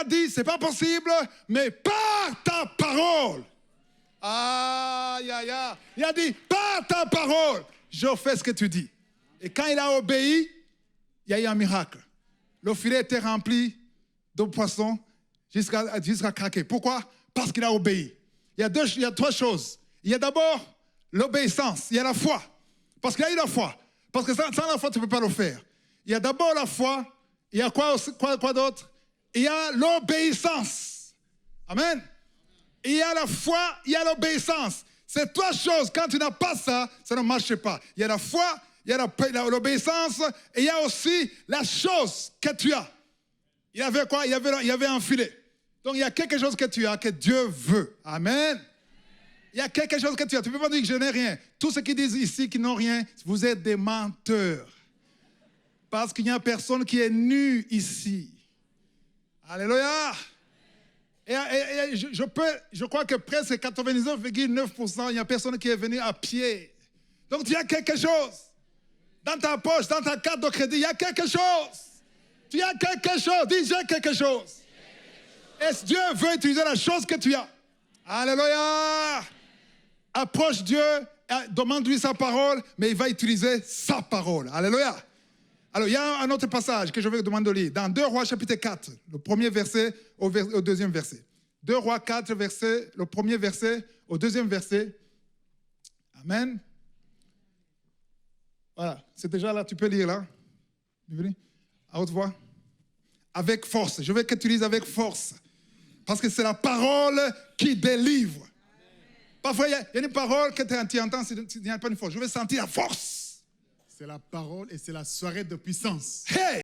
a dit, c'est pas possible, mais par ta parole. Aïe, aïe, aïe. Il a dit, par ta parole, je fais ce que tu dis. Et quand il a obéi, il y a eu un miracle. Le filet était rempli de poissons jusqu'à craquer. Pourquoi? Parce qu'il a obéi. Il y a trois choses. Il y a d'abord l'obéissance. Il y a la foi. Parce qu'il y a eu la foi. Parce que sans la foi, tu ne peux pas le faire. Il y a d'abord la foi. Il y a quoi d'autre? Il y a l'obéissance. Amen. Il y a la foi, il y a l'obéissance. Ces trois choses, quand tu n'as pas ça, ça ne marche pas. Il y a la foi, il y a l'obéissance, et il y a aussi la chose que tu as. Il y avait quoi? Il y avait un filet. Donc il y a quelque chose que tu as, que Dieu veut. Amen. Il y a quelque chose que tu as. Tu ne peux pas dire que je n'ai rien. Tous ceux qui disent ici qu'ils n'ont rien, vous êtes des menteurs. Parce qu'il n'y a personne qui est nu ici. Alléluia. Et je crois que presque 99,9%, il n'y a personne qui est venu à pied. Donc tu as quelque chose. Dans ta poche, dans ta carte de crédit, il y a quelque chose. Tu as quelque chose. Dis, j'ai quelque chose. Et Dieu veut utiliser la chose que tu as. Alléluia. Approche Dieu, demande-lui sa parole, mais il va utiliser sa parole. Alléluia. Alors, il y a un autre passage que je vais vous demander de lire. Dans 2 Rois chapitre 4, le premier verset au deuxième verset. 2 Rois 4, le premier verset au deuxième verset. Amen. Voilà, c'est déjà là, tu peux lire là. À haute voix. Avec force. Je veux que tu lises avec force. Parce que c'est la parole qui délivre. Parfois, il y a une parole que tu entends, il n'y a pas une force. Je veux sentir la force. C'est la parole et c'est la soirée de puissance. Hey!